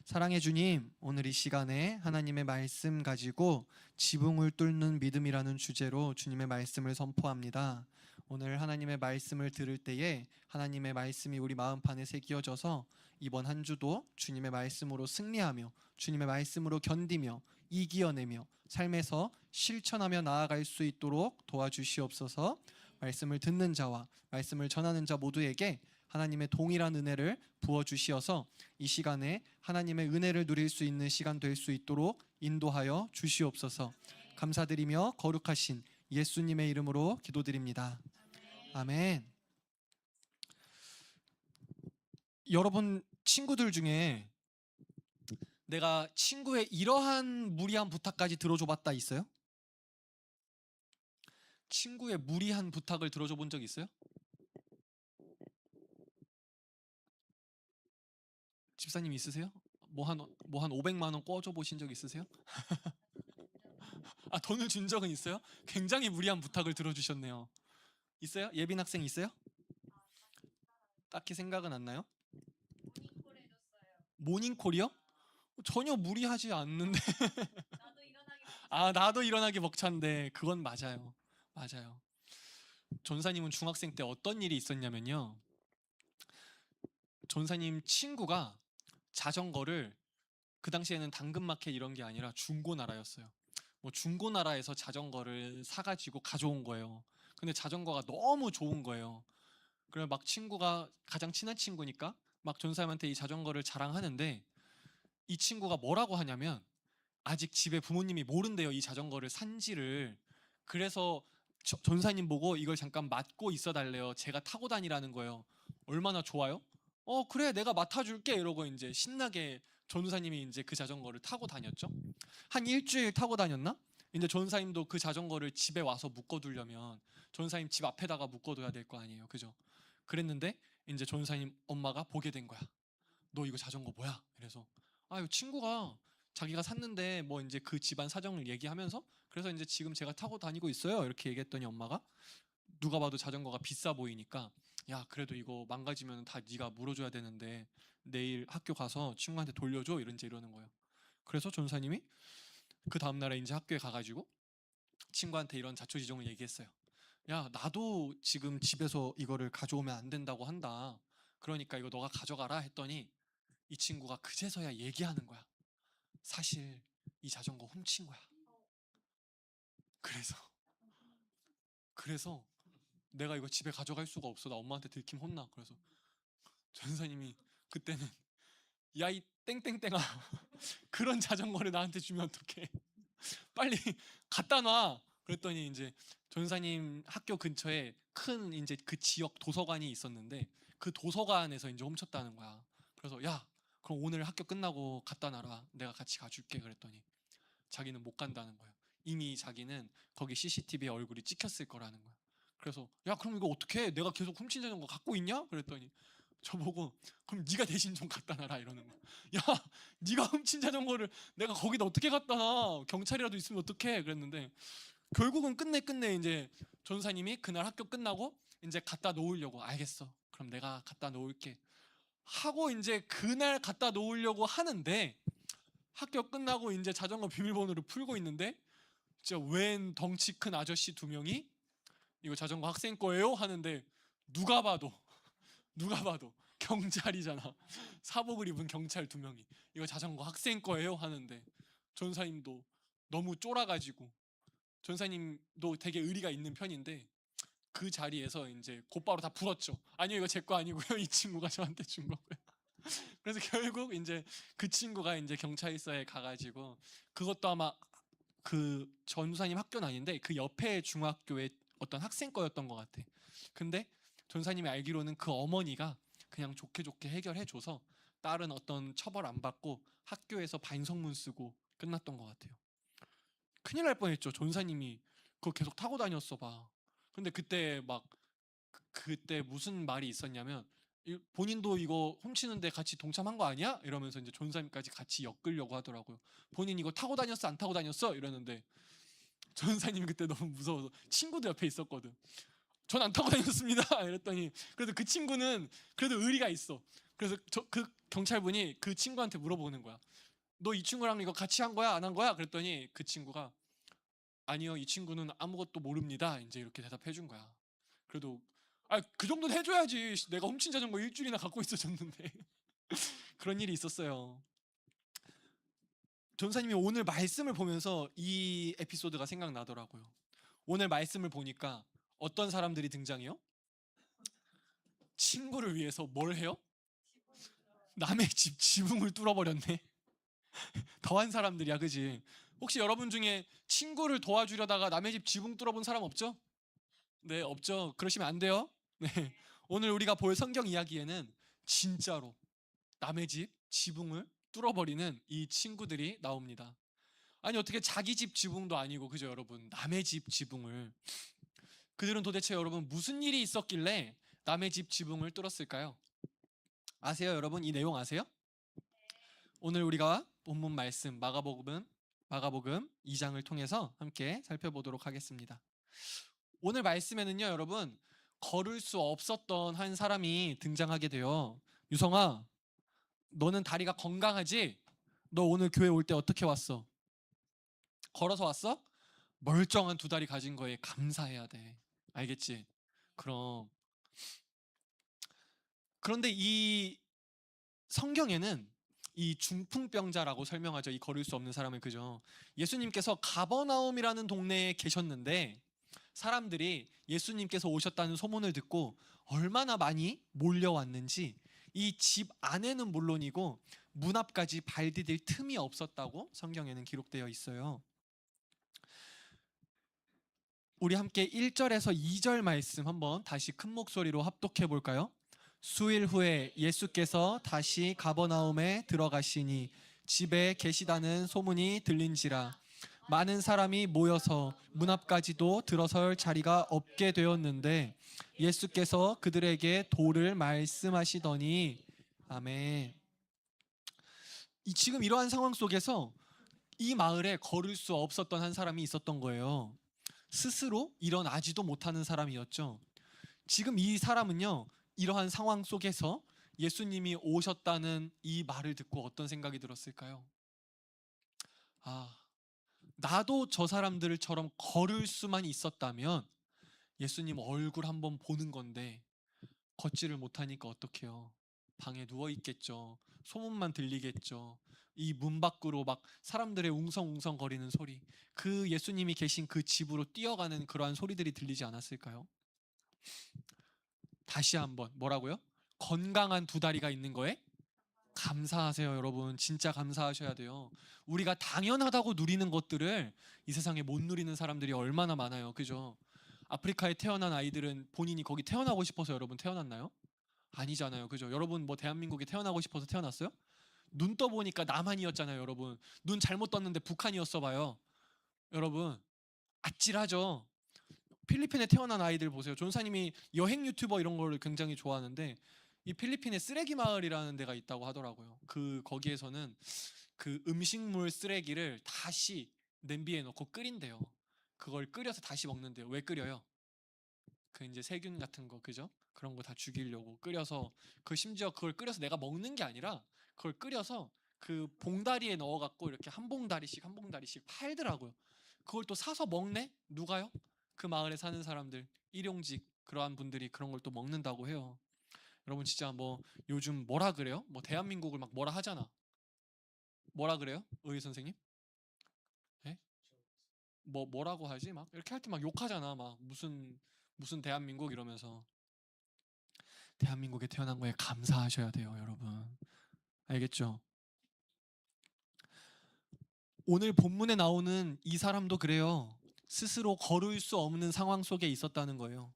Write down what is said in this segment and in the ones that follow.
사랑해 주님, 오늘 이 시간에 하나님의 말씀 가지고 지붕을 뚫는 믿음이라는 주제로 주님의 말씀을 선포합니다. 오늘 하나님의 말씀을 들을 때에 하나님의 말씀이 우리 마음판에 새기어져서 이번 한 주도 주님의 말씀으로 승리하며 주님의 말씀으로 견디며 이기어내며 삶에서 실천하며 나아갈 수 있도록 도와주시옵소서. 말씀을 듣는 자와 말씀을 전하는 자 모두에게 하나님의 동일한 은혜를 부어주시어서 이 시간에 하나님의 은혜를 누릴 수 있는 시간 될 수 있도록 인도하여 주시옵소서. 감사드리며 거룩하신 예수님의 이름으로 기도드립니다. 아멘. 여러분 친구들 중에 내가 친구의 이러한 무리한 부탁까지 들어줘 봤다 있어요? 친구의 무리한 부탁을 들어줘 본 적 있어요? 집사님 있으세요? 뭐 한 500만 원 꿔줘 보신 적 있으세요? 아, 돈을 준 적은 있어요? 굉장히 무리한 부탁을 들어주셨네요. 있어요? 예빈 학생 있어요? 딱히 생각은 안 나요? 모닝콜이요? 전혀 무리하지 않는데. 아, 나도 일어나기 벅찬데 그건 맞아요. 맞아요. 전사님은 중학생 때 어떤 일이 있었냐면요. 전사님 친구가 자전거를, 그 당시에는 당근마켓 이런 게 아니라 중고나라였어요. 뭐 중고나라에서 자전거를 사가지고 가져온 거예요. 근데 자전거가 너무 좋은 거예요. 그래 막 친구가, 가장 친한 친구니까 막 전사님한테 이 자전거를 자랑하는데, 이 친구가 뭐라고 하냐면 아직 집에 부모님이 모른대요, 이 자전거를 산지를. 그래서 전사님 보고 이걸 잠깐 맡고 있어 달래요. 제가 타고 다니라는 거예요. 얼마나 좋아요? 그래 내가 맡아줄게 이러고 이제 신나게 전사님이 이제 그 자전거를 타고 다녔죠. 한 일주일 타고 다녔나? 이제 전사님도 그 자전거를 집에 와서 묶어두려면 전사님 집 앞에다가 묶어둬야 될 거 아니에요, 그죠? 그랬는데 이제 전사님 엄마가 보게 된 거야. 너 이거 자전거 뭐야? 그래서 이거 친구가 자기가 샀는데 뭐 이제 그 집안 사정을 얘기하면서 그래서 이제 지금 제가 타고 다니고 있어요 이렇게 얘기했더니 엄마가 누가 봐도 자전거가 비싸 보이니까, 야 그래도 이거 망가지면 다 네가 물어줘야 되는데 내일 학교 가서 친구한테 돌려줘 이러는 거예요. 그래서 전사님이 그 다음날에 이제 학교에 가가지고 친구한테 이런 자초지종을 얘기했어요. 야 나도 지금 집에서 이거를 가져오면 안 된다고 한다. 그러니까 이거 너가 가져가라 했더니 이 친구가 그제서야 얘기하는 거야. 사실 이 자전거 훔친 거야. 그래서 그래서 내가 이거 집에 가져갈 수가 없어. 나 엄마한테 들키면 혼나. 그래서 전사님이 그때는 야 이 땡땡땡아 그런 자전거를 나한테 주면 어떡해. 빨리 갖다 놔. 그랬더니 이제 전사님 학교 근처에 큰 이제 그 지역 도서관이 있었는데 그 도서관에서 이제 훔쳤다는 거야. 그래서 야 그럼 오늘 학교 끝나고 갖다 놔라. 내가 같이 가줄게. 그랬더니 자기는 못 간다는 거예요. 이미 자기는 거기 CCTV에 얼굴이 찍혔을 거라는 거야. 그래서 야 그럼 이거 어떻게 내가 계속 훔친 자전거 갖고 있냐? 그랬더니 저보고 그럼 네가 대신 좀 갖다 놔라 이러는 거야. 야 네가 훔친 자전거를 내가 거기다 어떻게 갖다 놔? 경찰이라도 있으면 어떡해? 그랬는데 결국은 끝내 이제 전사님이 그날 학교 끝나고 이제 갖다 놓으려고, 알겠어 그럼 내가 갖다 놓을게 하고 이제 그날 갖다 놓으려고 하는데, 학교 끝나고 이제 자전거 비밀번호를 풀고 있는데 진짜 웬 덩치 큰 아저씨 두 명이 이거 자전거 학생 거예요? 하는데 누가 봐도 경찰이잖아. 사복을 입은 경찰 두 명이 이거 자전거 학생 거예요? 하는데 전사님도 너무 쫄아가지고, 전사님도 되게 의리가 있는 편인데 그 자리에서 이제 곧바로 다 풀었죠. 아니요 이거 제 거 아니고요. 이 친구가 저한테 준 거고요. 그래서 결국 이제 그 친구가 이제 경찰서에 가가지고, 그것도 아마 그 전사님 학교는 아닌데 그 옆에 중학교의 어떤 학생 거였던 것 같아. 근데 전사님이 알기로는 그 어머니가 그냥 좋게 좋게 해결해줘서 딸은 어떤 처벌 안 받고 학교에서 반성문 쓰고 끝났던 것 같아요. 큰일 날 뻔했죠. 전사님이 그거 계속 타고 다녔어 봐. 근데 그때 막 그때 무슨 말이 있었냐면 본인도 이거 훔치는데 같이 동참한 거 아니야? 이러면서 이제 전사님까지 같이 엮으려고 하더라고요. 본인 이거 타고 다녔어 안 타고 다녔어? 이러는데 전사님이 그때 너무 무서워서, 친구도 옆에 있었거든. 전 안 타고 다녔습니다. 이랬더니 그래도 그 친구는 그래도 의리가 있어. 그래서 그 경찰분이 그 친구한테 물어보는 거야. 너 이 친구랑 이거 같이 한 거야? 안 한 거야? 그랬더니 그 친구가 아니요, 이 친구는 아무것도 모릅니다. 이제 이렇게 대답해 준 거야. 그래도 그 정도는 해줘야지. 내가 훔친 자전거 일주일이나 갖고 있어줬는데. 그런 일이 있었어요. 전사님이 오늘 말씀을 보면서 이 에피소드가 생각나더라고요. 오늘 말씀을 보니까 어떤 사람들이 등장해요? 친구를 위해서 뭘 해요? 남의 집 지붕을 뚫어버렸네. 더한 사람들이야, 그지? 혹시 여러분 중에 친구를 도와주려다가 남의 집 지붕 뚫어본 사람 없죠? 네, 없죠. 그러시면 안 돼요. 네, 오늘 우리가 볼 성경 이야기에는 진짜로 남의 집 지붕을 뚫어버리는 이 친구들이 나옵니다. 아니, 어떻게 자기 집 지붕도 아니고, 그죠, 여러분? 남의 집 지붕을. 그들은 도대체 여러분 무슨 일이 있었길래 남의 집 지붕을 뚫었을까요? 아세요, 여러분? 이 내용 아세요? 오늘 우리가 본문 말씀 마가복음 2장을 통해서 함께 살펴보도록 하겠습니다. 오늘 말씀에는요, 여러분, 걸을 수 없었던 한 사람이 등장하게 돼요. 유성아, 너는 다리가 건강하지? 너 오늘 교회 올 때 어떻게 왔어? 걸어서 왔어? 멀쩡한 두 다리 가진 거에 감사해야 돼. 알겠지? 그럼. 그런데 이 성경에는 이 중풍병자라고 설명하죠. 이 걸을 수 없는 사람을, 그죠? 예수님께서 가버나움이라는 동네에 계셨는데 사람들이 예수님께서 오셨다는 소문을 듣고 얼마나 많이 몰려왔는지 이 집 안에는 물론이고 문 앞까지 발 디딜 틈이 없었다고 성경에는 기록되어 있어요. 우리 함께 1절에서 2절 말씀 한번 다시 큰 목소리로 합독해 볼까요? 수일 후에 예수께서 다시 가버나움에 들어가시니 집에 계시다는 소문이 들린지라 많은 사람이 모여서 문 앞까지도 들어설 자리가 없게 되었는데 예수께서 그들에게 도를 말씀하시더니 아멘. 지금 이러한 상황 속에서 이 마을에 걸을 수 없었던 한 사람이 있었던 거예요. 스스로 일어나지도 못하는 사람이었죠. 지금 이 사람은요, 이러한 상황 속에서 예수님이 오셨다는 이 말을 듣고 어떤 생각이 들었을까요? 아, 나도 저 사람들처럼 걸을 수만 있었다면 예수님 얼굴 한번 보는 건데 걷지를 못하니까 어떡해요? 방에 누워 있겠죠. 소문만 들리겠죠. 이 문 밖으로 막 사람들의 웅성웅성 거리는 소리, 그 예수님이 계신 그 집으로 뛰어가는 그러한 소리들이 들리지 않았을까요? 다시 한번 뭐라고요? 건강한 두 다리가 있는 거에 감사하세요, 여러분. 진짜 감사하셔야 돼요. 우리가 당연하다고 누리는 것들을 이 세상에 못 누리는 사람들이 얼마나 많아요, 그죠? 아프리카에 태어난 아이들은 본인이 거기 태어나고 싶어서 여러분 태어났나요? 아니잖아요, 그죠? 여러분 뭐 대한민국에 태어나고 싶어서 태어났어요? 눈 떠보니까 남한이었잖아요, 여러분. 눈 잘못 떴는데 북한이었어 봐요. 여러분, 아찔하죠? 필리핀에 태어난 아이들 보세요. 존사님이 여행 유튜버 이런 걸 굉장히 좋아하는데 이 필리핀에 쓰레기 마을이라는 데가 있다고 하더라고요. 거기에서는 그 음식물 쓰레기를 다시 냄비에 넣고 끓인대요. 그걸 끓여서 다시 먹는데요. 왜 끓여요? 그 이제 세균 같은 거, 그죠? 그런 거 다 죽이려고 끓여서, 그 심지어 그걸 끓여서 내가 먹는 게 아니라 그걸 끓여서 그 봉다리에 넣어갖고 이렇게 한 봉다리씩 한 봉다리씩 팔더라고요. 그걸 또 사서 먹네? 누가요? 그 마을에 사는 사람들, 일용직 그러한 분들이 그런 걸 또 먹는다고 해요. 여러분 진짜 뭐 요즘 뭐라 그래요? 뭐 대한민국을 막 뭐라 하잖아. 뭐라 그래요? 의의 선생님? 예? 뭐라고 하지? 막 이렇게 할 때 막 욕하잖아. 막 무슨 대한민국 이러면서. 대한민국에 태어난 거에 감사하셔야 돼요, 여러분. 알겠죠? 오늘 본문에 나오는 이 사람도 그래요. 스스로 걸을 수 없는 상황 속에 있었다는 거예요.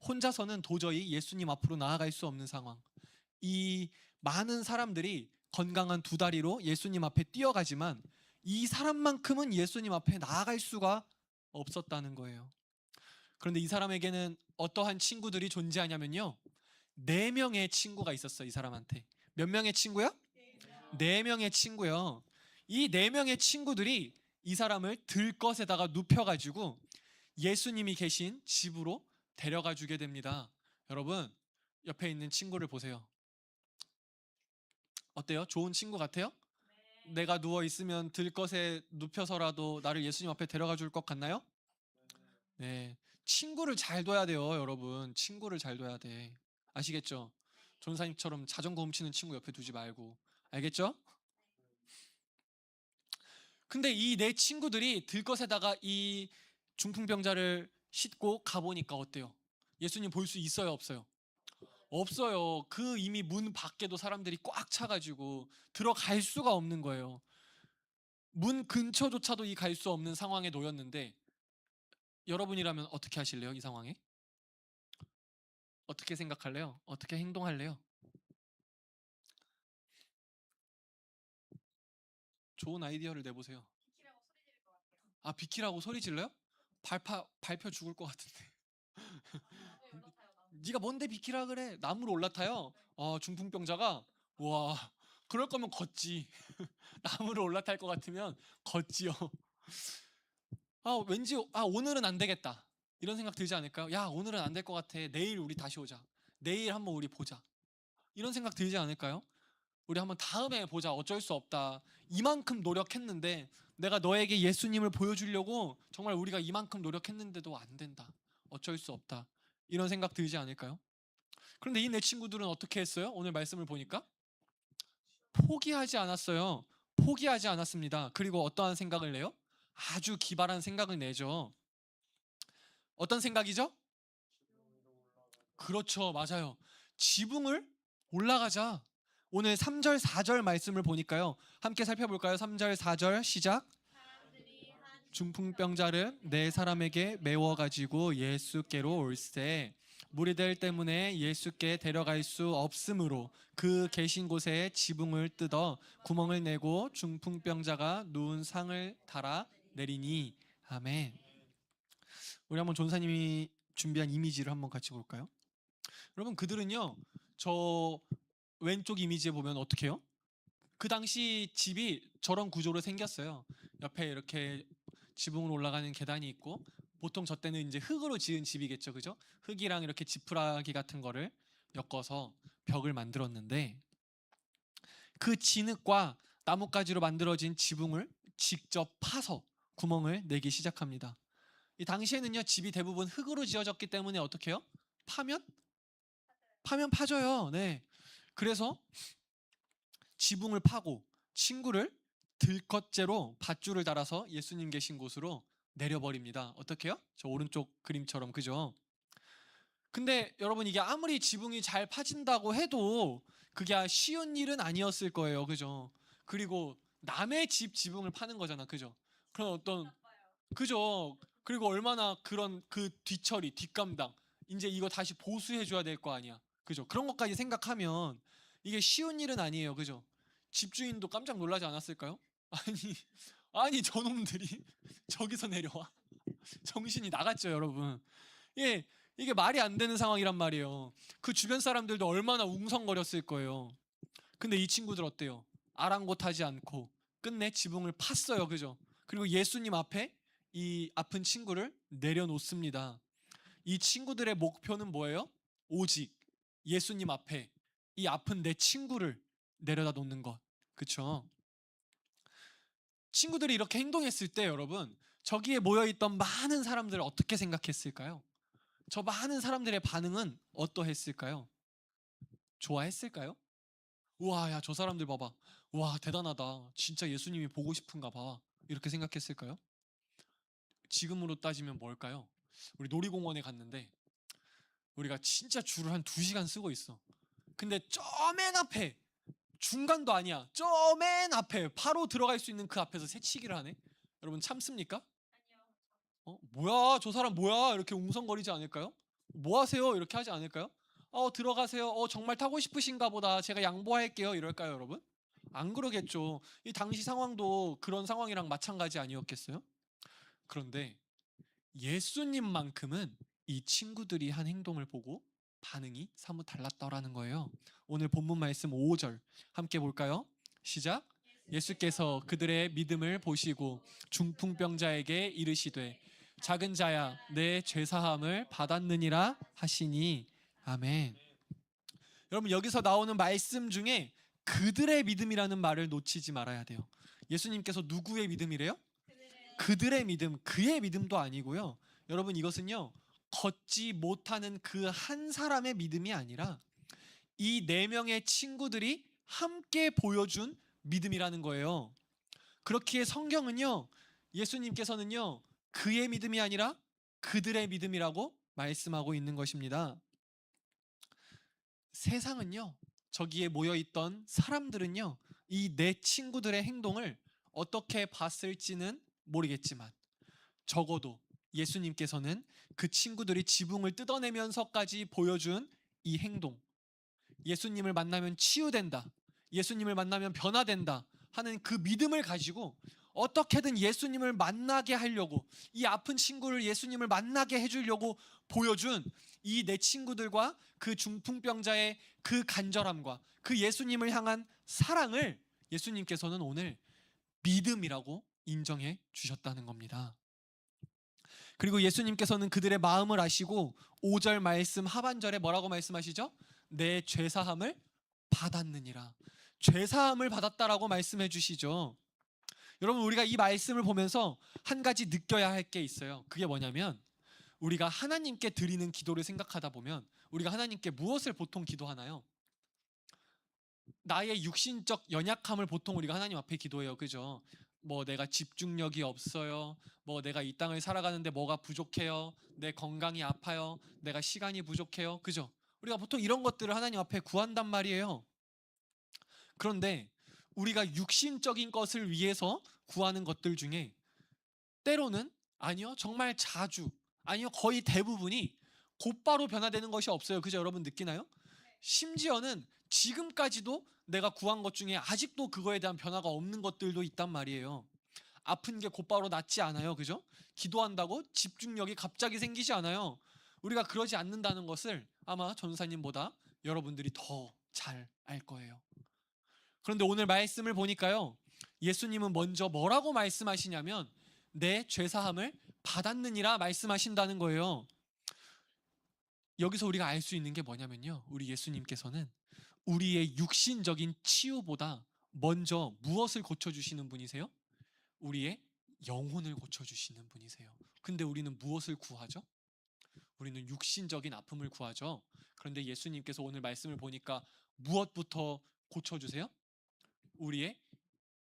혼자서는 도저히 예수님 앞으로 나아갈 수 없는 상황. 이 많은 사람들이 건강한 두 다리로 예수님 앞에 뛰어가지만 이 사람만큼은 예수님 앞에 나아갈 수가 없었다는 거예요. 그런데 이 사람에게는 어떠한 친구들이 존재하냐면요, 4명의 친구가 있었어. 이 사람한테 몇 명의 친구요? 4명의 친구요. 이 4명의 친구들이 이 사람을 들것에다가 눕혀가지고 예수님이 계신 집으로 데려가 주게 됩니다. 여러분, 옆에 있는 친구를 보세요. 어때요? 좋은 친구 같아요? 내가 누워 있으면 들것에 눕혀서라도 나를 예수님 앞에 데려가 줄 것 같나요? 네. 친구를 잘 둬야 돼요, 여러분. 친구를 잘 둬야 돼. 아시겠죠? 전사님처럼 자전거 훔치는 친구 옆에 두지 말고. 알겠죠? 근데 이 내 친구들이 들것에다가 이 중풍병자를 싣고 가보니까 어때요? 예수님 볼 수 있어요, 없어요? 없어요. 그 이미 문 밖에도 사람들이 꽉 차가지고 들어갈 수가 없는 거예요. 문 근처조차도 이 갈 수 없는 상황에 놓였는데 여러분이라면 어떻게 하실래요? 이 상황에? 어떻게 생각할래요? 어떻게 행동할래요? 좋은 아이디어를 내보세요. 아, 비키라고 소리 질러요? 밟혀 죽을 것 같은데. 네가 뭔데 비키라 그래? 나무로 올라타요? 중풍병자가 와, 그럴 거면 걷지. 나무로 올라탈 것 같으면 걷지요. 왠지 오늘은 안 되겠다. 이런 생각 들지 않을까요? 야, 오늘은 안 될 것 같아. 내일 우리 다시 오자. 내일 한번 우리 보자. 이런 생각 들지 않을까요? 우리 한번 다음에 보자. 어쩔 수 없다. 이만큼 노력했는데 내가 너에게 예수님을 보여주려고 정말 우리가 이만큼 노력했는데도 안 된다. 어쩔 수 없다. 이런 생각 들지 않을까요? 그런데 이 내 친구들은 어떻게 했어요? 오늘 말씀을 보니까 포기하지 않았어요. 포기하지 않았습니다. 그리고 어떠한 생각을 내요? 아주 기발한 생각을 내죠. 어떤 생각이죠? 그렇죠. 맞아요. 지붕을 올라가자. 오늘 3절, 4절 말씀을 보니까요. 함께 살펴볼까요? 3절, 4절 시작. 중풍병자를 네 사람에게 메워 가지고 예수께로 올세 무리들 때문에 예수께 데려갈 수 없으므로 그 계신 곳에 지붕을 뜯어 구멍을 내고 중풍병자가 누운 상을 달아 내리니 아멘. 우리 한번 전사님이 준비한 이미지를 한번 같이 볼까요? 여러분 그들은요 저 왼쪽 이미지에 보면 어떻게 해요? 그 당시 집이 저런 구조로 생겼어요. 옆에 이렇게 지붕으로 올라가는 계단이 있고 보통 저 때는 이제 흙으로 지은 집이겠죠, 그죠? 흙이랑 이렇게 지푸라기 같은 거를 엮어서 벽을 만들었는데 그 진흙과 나뭇가지로 만들어진 지붕을 직접 파서 구멍을 내기 시작합니다. 이 당시에는요 집이 대부분 흙으로 지어졌기 때문에 어떻게 해요? 파면 파져요. 네. 그래서 지붕을 파고 친구를 들것째로 밧줄을 달아서 예수님 계신 곳으로 내려버립니다. 어떻게요? 저 오른쪽 그림처럼 그죠? 근데 여러분 이게 아무리 지붕이 잘 파진다고 해도 그게 쉬운 일은 아니었을 거예요. 그죠? 그리고 남의 집 지붕을 파는 거잖아. 그죠? 그런 어떤 그죠? 그리고 얼마나 그런 그 뒤처리, 뒷감당 이제 이거 다시 보수해 줘야 될 거 아니야. 그죠? 그런 것까지 생각하면 이게 쉬운 일은 아니에요. 그죠? 집주인도 깜짝 놀라지 않았을까요? 아니, 아니 저놈들이 저기서 내려와. 정신이 나갔죠, 여러분. 예, 이게 말이 안 되는 상황이란 말이에요. 그 주변 사람들도 얼마나 웅성거렸을 거예요. 근데 이 친구들 어때요? 아랑곳하지 않고 끝내 지붕을 팠어요. 그죠? 그리고 예수님 앞에 이 아픈 친구를 내려놓습니다. 이 친구들의 목표는 뭐예요? 오직 예수님 앞에 이 아픈 내 친구를 내려다 놓는 것. 그쵸? 친구들이 이렇게 행동했을 때 여러분 저기에 모여있던 많은 사람들을 어떻게 생각했을까요? 저 많은 사람들의 반응은 어떠했을까요? 좋아했을까요? 우와, 야, 저 사람들 봐봐. 와, 대단하다. 진짜 예수님이 보고 싶은가 봐. 이렇게 생각했을까요? 지금으로 따지면 뭘까요? 우리 놀이공원에 갔는데 우리가 진짜 줄을 한 2시간 쓰고 있어. 근데 저 맨 앞에 중간도 아니야. 저 맨 앞에 바로 들어갈 수 있는 그 앞에서 새치기를 하네. 여러분 참습니까? 뭐야 저 사람 뭐야 이렇게 웅성거리지 않을까요? 뭐 하세요 이렇게 하지 않을까요? 들어가세요. 정말 타고 싶으신가 보다. 제가 양보할게요. 이럴까요, 여러분? 안 그러겠죠. 이 당시 상황도 그런 상황이랑 마찬가지 아니었겠어요? 그런데 예수님만큼은 이 친구들이 한 행동을 보고 반응이 사뭇 달랐다라는 거예요. 오늘 본문 말씀 5절 함께 볼까요? 시작. 예수께서 그들의 믿음을 보시고 중풍병자에게 이르시되 작은 자야 내 죄사함을 받았느니라 하시니 아멘. 여러분 여기서 나오는 말씀 중에 그들의 믿음이라는 말을 놓치지 말아야 돼요. 예수님께서 누구의 믿음이래요? 그들의 믿음, 그의 믿음도 아니고요. 여러분, 이것은요, 걷지 못하는 그 한 사람의 믿음이 아니라 이 네 명의 친구들이 함께 보여준 믿음이라는 거예요. 그렇기에 성경은요, 예수님께서는요, 그의 믿음이 아니라 그들의 믿음이라고 말씀하고 있는 것입니다. 세상은요, 저기에 모여있던 사람들은요, 이 네 친구들의 행동을 어떻게 봤을지는 모르겠지만 적어도 예수님께서는 그 친구들이 지붕을 뜯어내면서까지 보여준 이 행동, 예수님을 만나면 치유된다, 예수님을 만나면 변화된다 하는 그 믿음을 가지고 어떻게든 예수님을 만나게 하려고, 이 아픈 친구를 예수님을 만나게 해주려고 보여준 이 내 친구들과 그 중풍병자의 그 간절함과 그 예수님을 향한 사랑을 예수님께서는 오늘 믿음이라고 인정해 주셨다는 겁니다. 그리고 예수님께서는 그들의 마음을 아시고 5절 말씀 하반절에 뭐라고 말씀하시죠? 내 죄사함을 받았느니라. 죄사함을 받았다라고 말씀해 주시죠. 여러분, 우리가 이 말씀을 보면서 한 가지 느껴야 할 게 있어요. 그게 뭐냐면, 우리가 하나님께 드리는 기도를 생각하다 보면 우리가 하나님께 무엇을 보통 기도하나요? 나의 육신적 연약함을 보통 우리가 하나님 앞에 기도해요. 그죠? 뭐 내가 집중력이 없어요. 뭐 내가 이 땅을 살아가는데 뭐가 부족해요. 내 건강이 아파요. 내가 시간이 부족해요. 그죠? 우리가 보통 이런 것들을 하나님 앞에 구한단 말이에요. 그런데 우리가 육신적인 것을 위해서 구하는 것들 중에 때로는, 아니요, 정말 자주, 아니요, 거의 대부분이 곧바로 변화되는 것이 없어요. 그죠? 여러분 느끼나요? 심지어는 지금까지도 내가 구한 것 중에 아직도 그거에 대한 변화가 없는 것들도 있단 말이에요. 아픈 게 곧바로 낫지 않아요. 그죠? 기도한다고 집중력이 갑자기 생기지 않아요. 우리가 그러지 않는다는 것을 아마 전사님보다 여러분들이 더 잘 알 거예요. 그런데 오늘 말씀을 보니까요, 예수님은 먼저 뭐라고 말씀하시냐면 내 죄사함을 받았느니라 말씀하신다는 거예요. 여기서 우리가 알 수 있는 게 뭐냐면요, 우리 예수님께서는 우리의 육신적인 치유보다 먼저 무엇을 고쳐주시는 분이세요? 우리의 영혼을 고쳐주시는 분이세요. 근데 우리는 무엇을 구하죠? 우리는 육신적인 아픔을 구하죠. 그런데 예수님께서 오늘 말씀을 보니까 무엇부터 고쳐주세요? 우리의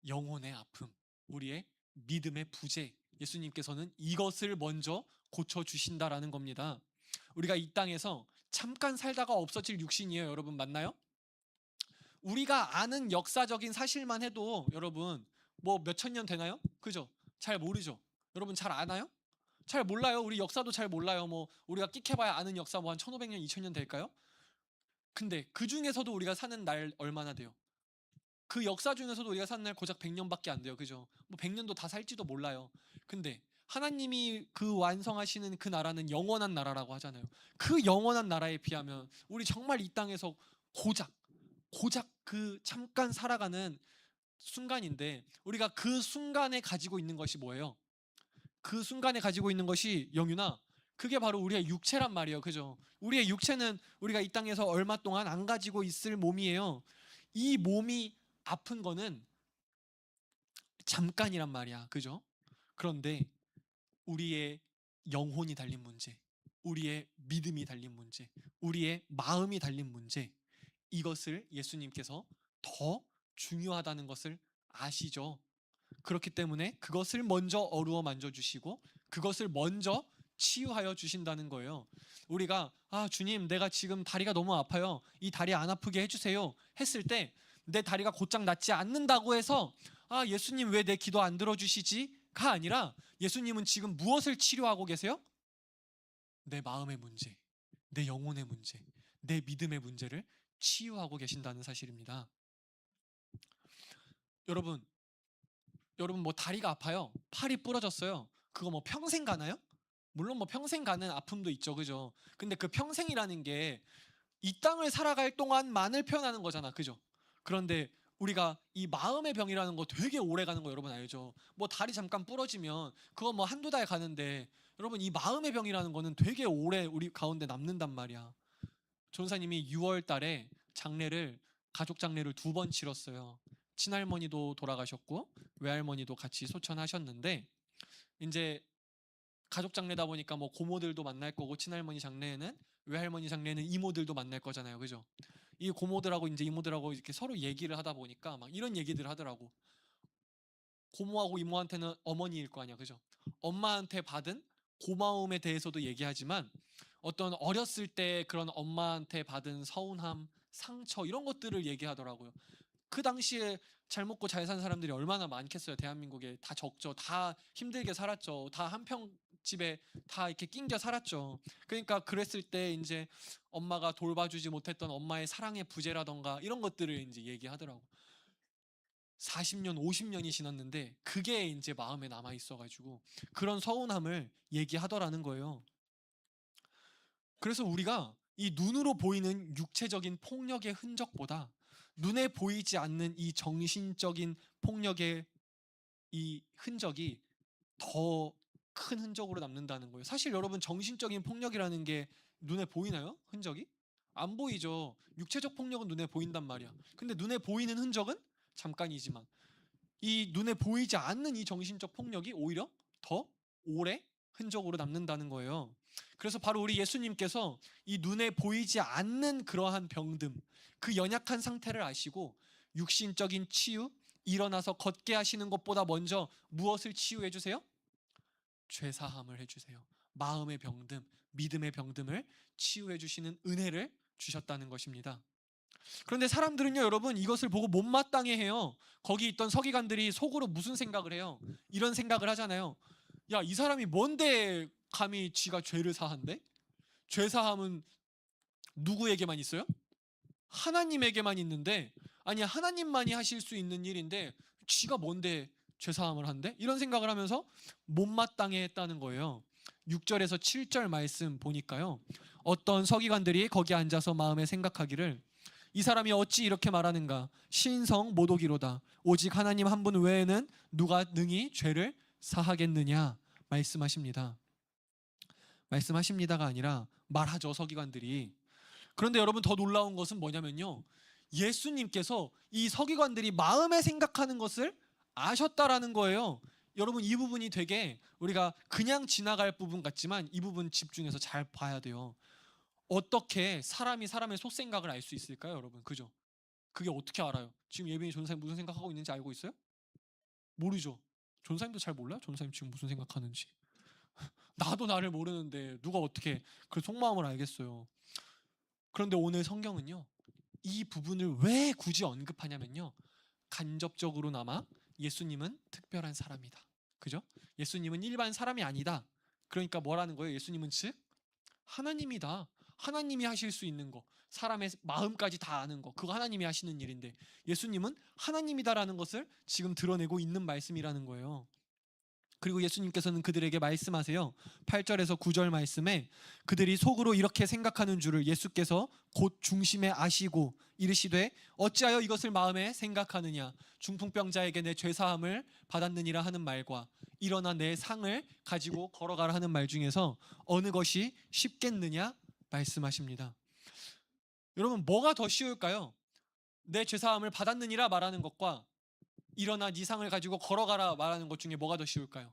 영혼의 아픔, 우리의 믿음의 부재, 예수님께서는 이것을 먼저 고쳐주신다라는 겁니다. 우리가 이 땅에서 잠깐 살다가 없어질 육신이에요. 여러분 맞나요? 우리가 아는 역사적인 사실만 해도 여러분 뭐 몇천 년 되나요? 그죠? 잘 모르죠. 여러분 잘 아나요? 잘 몰라요. 우리 역사도 잘 몰라요. 뭐 우리가 끽해봐야 아는 역사 뭐 한 1500년, 2000년 될까요? 근데 그 중에서도 우리가 사는 날 얼마나 돼요? 그 역사 중에서도 우리가 사는 날 고작 100년밖에 안 돼요. 그죠? 뭐 100년도 다 살지도 몰라요. 근데 하나님이 그 완성하시는 그 나라는 영원한 나라라고 하잖아요. 그 영원한 나라에 비하면 우리 정말 이 땅에서 고작 그 잠깐 살아가는 순간인데, 우리가 그 순간에 가지고 있는 것이 뭐예요? 그 순간에 가지고 있는 것이, 영유나, 그게 바로 우리의 육체란 말이에요. 그죠? 우리의 육체는 우리가 이 땅에서 얼마 동안 안 가지고 있을 몸이에요. 이 몸이 아픈 거는 잠깐이란 말이야. 그죠? 그런데 우리의 영혼이 달린 문제, 우리의 믿음이 달린 문제, 우리의 마음이 달린 문제, 이것을 예수님께서 더 중요하다는 것을 아시죠? 그렇기 때문에 그것을 먼저 어루어 만져주시고 그것을 먼저 치유하여 주신다는 거예요. 우리가 주님, 내가 지금 다리가 너무 아파요. 이 다리 안 아프게 해주세요 했을 때 내 다리가 곧장 낫지 않는다고 해서 예수님 왜 내 기도 안 들어주시지?가 아니라, 예수님은 지금 무엇을 치료하고 계세요? 내 마음의 문제, 내 영혼의 문제, 내 믿음의 문제를 치유하고 계신다는 사실입니다. 여러분 뭐 다리가 아파요. 팔이 부러졌어요. 그거 뭐 평생 가나요? 물론 뭐 평생 가는 아픔도 있죠. 그죠? 근데 그 평생이라는 게 이 땅을 살아갈 동안만을 표현하는 거잖아. 그죠? 그런데 우리가 이 마음의 병이라는 거 되게 오래 가는 거 여러분 알죠? 뭐 다리 잠깐 부러지면 그거 뭐 한두 달 가는데, 여러분 이 마음의 병이라는 거는 되게 오래 우리 가운데 남는단 말이야. 전사님이 6월 달에 장례를 가족 장례를 2번 치렀어요. 친할머니도 돌아가셨고 외할머니도 같이 소천하셨는데, 이제 가족 장례다 보니까 뭐 고모들도 만날 거고, 친할머니 장례에는, 외할머니 장례에는 이모들도 만날 거잖아요. 그죠? 이 고모들하고 이제 이모들하고 이렇게 서로 얘기를 하다 보니까 막 이런 얘기들 하더라고. 고모하고 이모한테는 어머니일 거 아니야. 그죠? 엄마한테 받은 고마움에 대해서도 얘기하지만, 어떤 어렸을 때 그런 엄마한테 받은 서운함, 상처, 이런 것들을 얘기하더라고요. 그 당시에 잘 먹고 잘 산 사람들이 얼마나 많겠어요. 대한민국에 다 적죠. 다 힘들게 살았죠. 다 한평 집에 다 이렇게 낑겨 살았죠. 그러니까 그랬을 때 이제 엄마가 돌봐주지 못했던 엄마의 사랑의 부재라던가 이런 것들을 이제 얘기하더라고. 40년, 50년이 지났는데 그게 이제 마음에 남아 있어가지고 그런 서운함을 얘기하더라는 거예요. 그래서 우리가 이 눈으로 보이는 육체적인 폭력의 흔적보다 눈에 보이지 않는 이 정신적인 폭력의 이 흔적이 더 큰 흔적으로 남는다는 거예요. 사실 여러분, 정신적인 폭력이라는 게 눈에 보이나요? 흔적이? 안 보이죠. 육체적 폭력은 눈에 보인단 말이야. 근데 눈에 보이는 흔적은 잠깐이지만, 이 눈에 보이지 않는 이 정신적 폭력이 오히려 더 오래 흔적으로 남는다는 거예요. 그래서 바로 우리 예수님께서 이 눈에 보이지 않는 그러한 병듦, 그 연약한 상태를 아시고 육신적인 치유, 일어나서 걷게 하시는 것보다 먼저 무엇을 치유해 주세요? 죄사함을 해주세요. 마음의 병듦, 믿음의 병듦을 치유해 주시는 은혜를 주셨다는 것입니다. 그런데 사람들은요, 여러분, 이것을 보고 못마땅해 해요. 거기 있던 서기관들이 속으로 무슨 생각을 해요? 이런 생각을 하잖아요. 야, 이 사람이 뭔데 감히 지가 죄를 사한대? 죄사함은 누구에게만 있어요? 하나님에게만 있는데, 아니 하나님만이 하실 수 있는 일인데 지가 뭔데 죄사함을 한대? 이런 생각을 하면서 못마땅해 했다는 거예요. 6절에서 7절 말씀 보니까요, 어떤 서기관들이 거기 앉아서 마음에 생각하기를, 이 사람이 어찌 이렇게 말하는가? 신성 모독이로다. 오직 하나님 한 분 외에는 누가 능히 죄를 사하겠느냐 말씀하십니다. 말씀하십니다가 아니라 말하죠, 서기관들이. 그런데 여러분, 더 놀라운 것은 뭐냐면요, 예수님께서 이 서기관들이 마음에 생각하는 것을 아셨다라는 거예요. 여러분, 이 부분이 되게 우리가 그냥 지나갈 부분 같지만 이 부분 집중해서 잘 봐야 돼요. 어떻게 사람이 사람의 속생각을 알 수 있을까요, 여러분? 그죠? 그게 어떻게 알아요? 지금 예빈이 전사님 무슨 생각하고 있는지 알고 있어요? 모르죠. 전사님도 잘 몰라요? 전사님 지금 무슨 생각하는지. 나도 나를 모르는데 누가 어떻게 그 속마음을 알겠어요. 그런데 오늘 성경은요, 이 부분을 왜 굳이 언급하냐면요, 간접적으로나마 예수님은 특별한 사람이다. 그죠? 예수님은 일반 사람이 아니다. 그러니까 뭐라는 거예요? 예수님은 즉 하나님이다. 하나님이 하실 수 있는 거, 사람의 마음까지 다 아는 거, 그거 하나님이 하시는 일인데 예수님은 하나님이다라는 것을 지금 드러내고 있는 말씀이라는 거예요. 그리고 예수님께서는 그들에게 말씀하세요. 8절에서 9절 말씀에 그들이 속으로 이렇게 생각하는 줄을 예수께서 곧 중심에 아시고 이르시되 어찌하여 이것을 마음에 생각하느냐? 중풍병자에게 내 죄사함을 받았느니라 하는 말과 일어나 내 상을 가지고 걸어가라 하는 말 중에서 어느 것이 쉽겠느냐 말씀하십니다. 여러분, 뭐가 더 쉬울까요? 내 죄사함을 받았느니라 말하는 것과 일어나 네 상을 가지고 걸어가라 말하는 것 중에 뭐가 더 쉬울까요?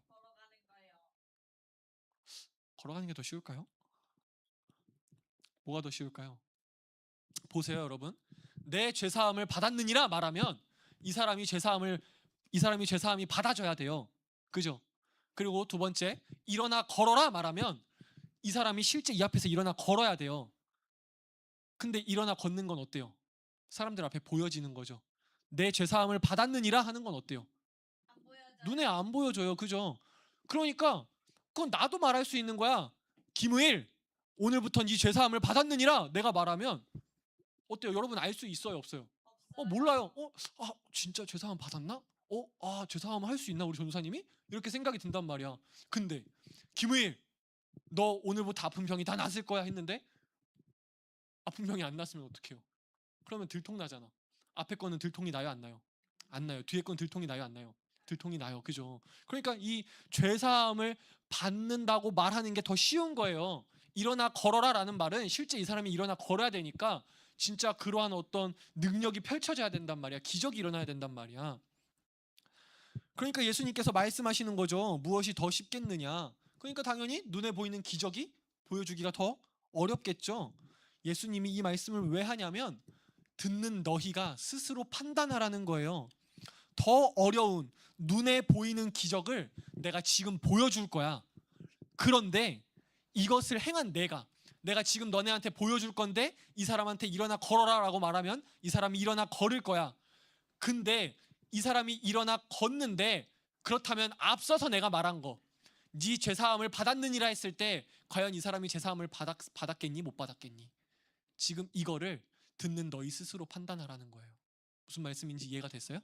걸어가는 게 더 쉬울까요? 뭐가 더 쉬울까요? 보세요, 여러분. 내 죄사함을 받았느니라 말하면 이 사람이 죄사함이 받아져야 돼요. 그죠? 그리고 두 번째, 일어나 걸어라 말하면 이 사람이 실제 이 앞에서 일어나 걸어야 돼요. 근데 일어나 걷는 건 어때요? 사람들 앞에 보여지는 거죠. 내 죄사함을 받았느니라 하는 건 어때요? 눈에 안 보여져요. 그죠? 그러니까 그건 나도 말할 수 있는 거야. 김우일, 오늘부터 네 죄사함을 받았느니라 내가 말하면 어때요? 여러분, 알 수 있어요, 없어요? 몰라요. 진짜 죄사함 받았나? 죄사함 할 수 있나 우리 전도사님이? 이렇게 생각이 든단 말이야. 근데 김우일, 너 오늘부터 아픈 병이 다 났을 거야 했는데 아픈 병이 안 났으면 어떡해요? 그러면 들통나잖아. 앞에 거는 들통이 나요, 안 나요? 안 나요. 뒤에 건 들통이 나요, 안 나요? 들통이 나요. 그죠? 그러니까 이 죄사함을 받는다고 말하는 게 더 쉬운 거예요. 일어나 걸어라 라는 말은 실제 이 사람이 일어나 걸어야 되니까 진짜 그러한 어떤 능력이 펼쳐져야 된단 말이야. 기적이 일어나야 된단 말이야. 그러니까 예수님께서 말씀하시는 거죠. 무엇이 더 쉽겠느냐. 그러니까 당연히 눈에 보이는 기적이 보여주기가 더 어렵겠죠. 예수님이 이 말씀을 왜 하냐면 듣는 너희가 스스로 판단하라는 거예요. 더 어려운 눈에 보이는 기적을 내가 지금 보여줄 거야. 그런데 이것을 행한 내가 지금 너네한테 보여줄 건데 이 사람한테 일어나 걸어라 라고 말하면 이 사람이 일어나 걸을 거야. 근데 이 사람이 일어나 걷는데 그렇다면 앞서서 내가 말한 거 네 죄사함을 받았느니라 했을 때 과연 이 사람이 죄사함을 받았겠니 못 받았겠니? 지금 이거를 듣는 너희 스스로 판단하라는 거예요. 무슨 말씀인지 이해가 됐어요?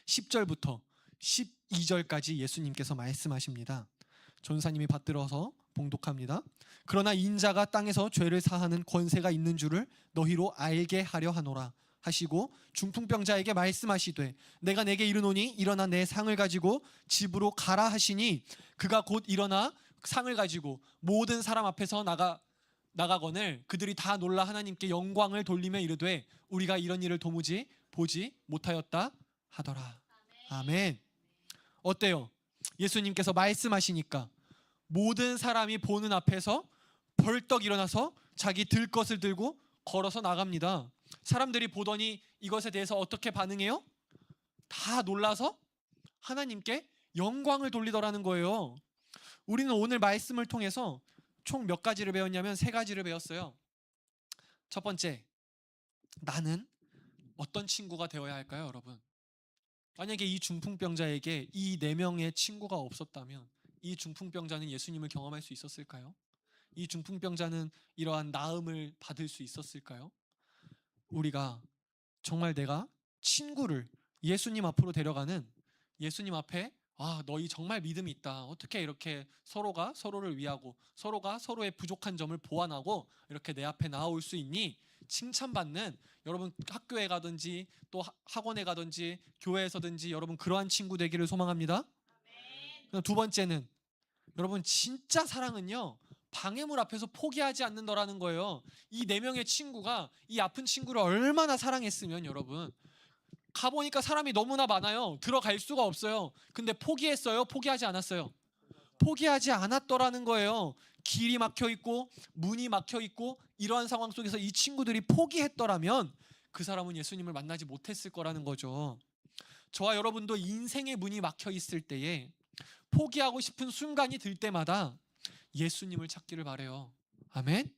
10절부터 12절까지 예수님께서 말씀하십니다. 전사님이 받들어서 봉독합니다. 그러나 인자가 땅에서 죄를 사하는 권세가 있는 줄을 너희로 알게 하려 하노라 하시고 중풍병자에게 말씀하시되 내가 내게 이르노니 일어나 내 상을 가지고 집으로 가라 하시니 그가 곧 일어나 상을 가지고 모든 사람 앞에서 나가거늘 그들이 다 놀라 하나님께 영광을 돌리며 이르되 우리가 이런 일을 도무지 보지 못하였다 하더라. 아멘. 어때요? 예수님께서 말씀하시니까 모든 사람이 보는 앞에서 벌떡 일어나서 자기 들 것을 들고 걸어서 나갑니다. 사람들이 보더니 이것에 대해서 어떻게 반응해요? 다 놀라서 하나님께 영광을 돌리더라는 거예요. 우리는 오늘 말씀을 통해서 총 몇 가지를 배웠냐면 3가지를 배웠어요. 첫 번째, 나는 어떤 친구가 되어야 할까요, 여러분? 만약에 이 중풍병자에게 이 4명의 친구가 없었다면 이 중풍병자는 예수님을 경험할 수 있었을까요? 이 중풍병자는 이러한 나음을 받을 수 있었을까요? 우리가 정말 내가 친구를 예수님 앞으로 데려가는 예수님 앞에 너희 정말 믿음이 있다. 어떻게 이렇게 서로가 서로를 위하고 서로가 서로의 부족한 점을 보완하고 이렇게 내 앞에 나올 수 있니? 칭찬받는 여러분 학교에 가든지 또 학원에 가든지 교회에서든지 여러분 그러한 친구 되기를 소망합니다. 두 번째는 여러분 진짜 사랑은요 방해물 앞에서 포기하지 않는다라는 거예요. 이 4명의 친구가 이 아픈 친구를 얼마나 사랑했으면 여러분 가보니까 사람이 너무나 많아요. 들어갈 수가 없어요. 근데 포기했어요? 포기하지 않았어요? 포기하지 않았더라는 거예요. 길이 막혀 있고 문이 막혀 있고 이러한 상황 속에서 이 친구들이 포기했더라면 그 사람은 예수님을 만나지 못했을 거라는 거죠. 저와 여러분도 인생의 문이 막혀 있을 때에 포기하고 싶은 순간이 들 때마다 예수님을 찾기를 바래요. 아멘.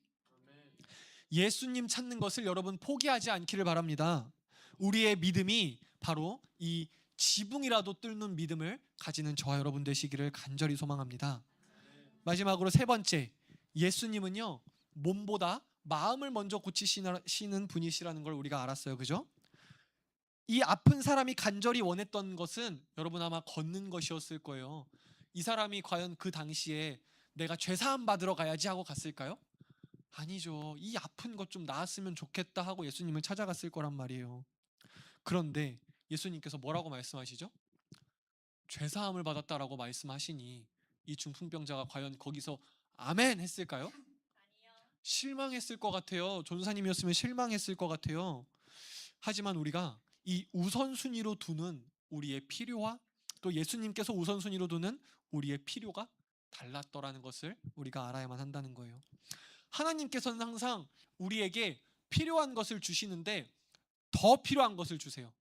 예수님 찾는 것을 여러분 포기하지 않기를 바랍니다. 우리의 믿음이 바로 이 지붕이라도 뚫는 믿음을 가지는 저와 여러분 되시기를 간절히 소망합니다. 마지막으로 3번째, 예수님은요 몸보다 마음을 먼저 고치시는 분이시라는 걸 우리가 알았어요. 그죠? 이 아픈 사람이 간절히 원했던 것은 여러분 아마 걷는 것이었을 거예요. 이 사람이 과연 그 당시에 내가 죄사함 받으러 가야지 하고 갔을까요? 아니죠. 이 아픈 것 좀 나았으면 좋겠다 하고 예수님을 찾아갔을 거란 말이에요. 그런데 예수님께서 뭐라고 말씀하시죠? 죄사함을 받았다라고 말씀하시니 이 중풍병자가 과연 거기서 아멘 했을까요? 실망했을 것 같아요. 전사님이었으면 실망했을 것 같아요. 하지만 우리가 이 우선순위로 두는 우리의 필요와 또 예수님께서 우선순위로 두는 우리의 필요가 달랐더라는 것을 우리가 알아야만 한다는 거예요. 하나님께서는 항상 우리에게 필요한 것을 주시는데 더 필요한 것을 주세요.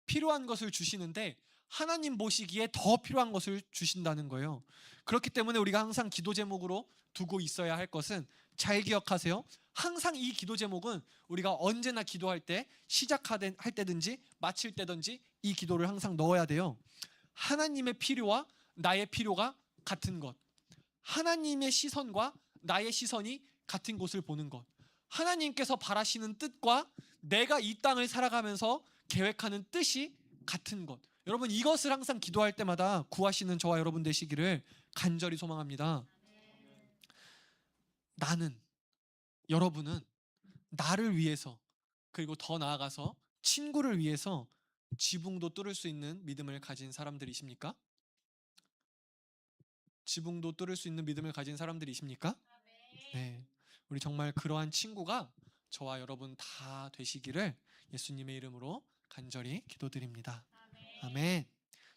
필요한 것을 주시는데 하나님 보시기에 더 필요한 것을 주신다는 거예요. 그렇기 때문에 우리가 항상 기도 제목으로 두고 있어야 할 것은 잘 기억하세요. 항상 이 기도 제목은 우리가 언제나 기도할 때 시작할 때든지 마칠 때든지 이 기도를 항상 넣어야 돼요. 하나님의 필요와 나의 필요가 같은 것, 하나님의 시선과 나의 시선이 같은 곳을 보는 것, 하나님께서 바라시는 뜻과 내가 이 땅을 살아가면서 계획하는 뜻이 같은 것. 여러분 이것을 항상 기도할 때마다 구하시는 저와 여러분 되시기를 간절히 소망합니다. 나는, 여러분은 나를 위해서 그리고 더 나아가서 친구를 위해서 지붕도 뚫을 수 있는 믿음을 가진 사람들이십니까? 지붕도 뚫을 수 있는 믿음을 가진 사람들이십니까? 네. 우리 정말 그러한 친구가 저와 여러분 다 되시기를 예수님의 이름으로 간절히 기도드립니다. 아멘.